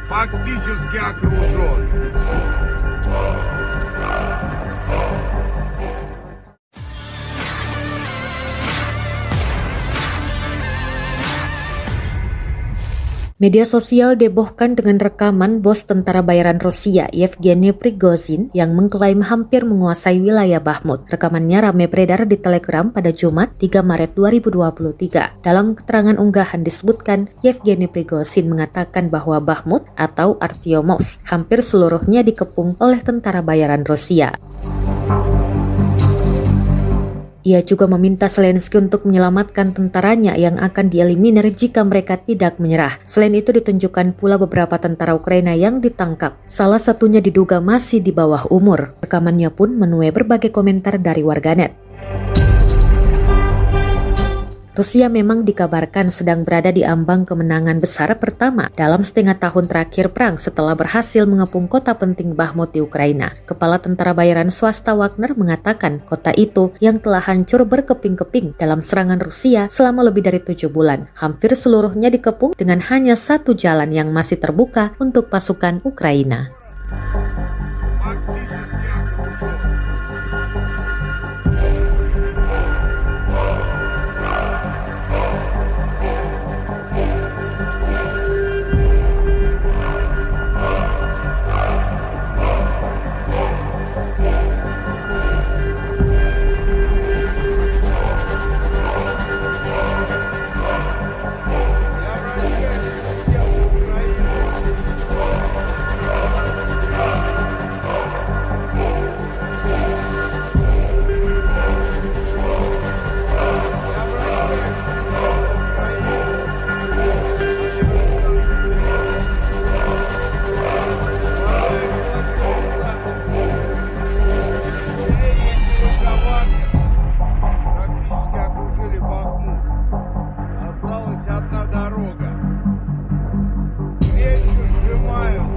фактически окружен. Media sosial dihebohkan dengan rekaman bos tentara bayaran Rusia Yevgeny Prigozhin yang mengklaim hampir menguasai wilayah Bakhmut. Rekamannya ramai beredar di Telegram pada Jumat 3 Maret 2023. Dalam keterangan unggahan disebutkan Yevgeny Prigozhin mengatakan bahwa Bakhmut atau Artyomowsk hampir seluruhnya dikepung oleh tentara bayaran Rusia. Ia juga meminta Zelensky untuk menyelamatkan tentaranya yang akan dieliminir jika mereka tidak menyerah. Selain itu ditunjukkan pula beberapa tentara Ukraina yang ditangkap. Salah satunya diduga masih di bawah umur. Rekamannya pun menuai berbagai komentar dari warganet. Rusia memang dikabarkan sedang berada di ambang kemenangan besar pertama dalam setengah tahun terakhir perang setelah berhasil mengepung kota penting Bakhmut di Ukraina. Kepala tentara bayaran swasta Wagner mengatakan kota itu yang telah hancur berkeping-keping dalam serangan Rusia selama lebih dari 7 bulan. Hampir seluruhnya dikepung dengan hanya satu jalan yang masih terbuka untuk pasukan Ukraina. Практически окружили Бахмут. Осталась одна дорога. Крепче сжимают.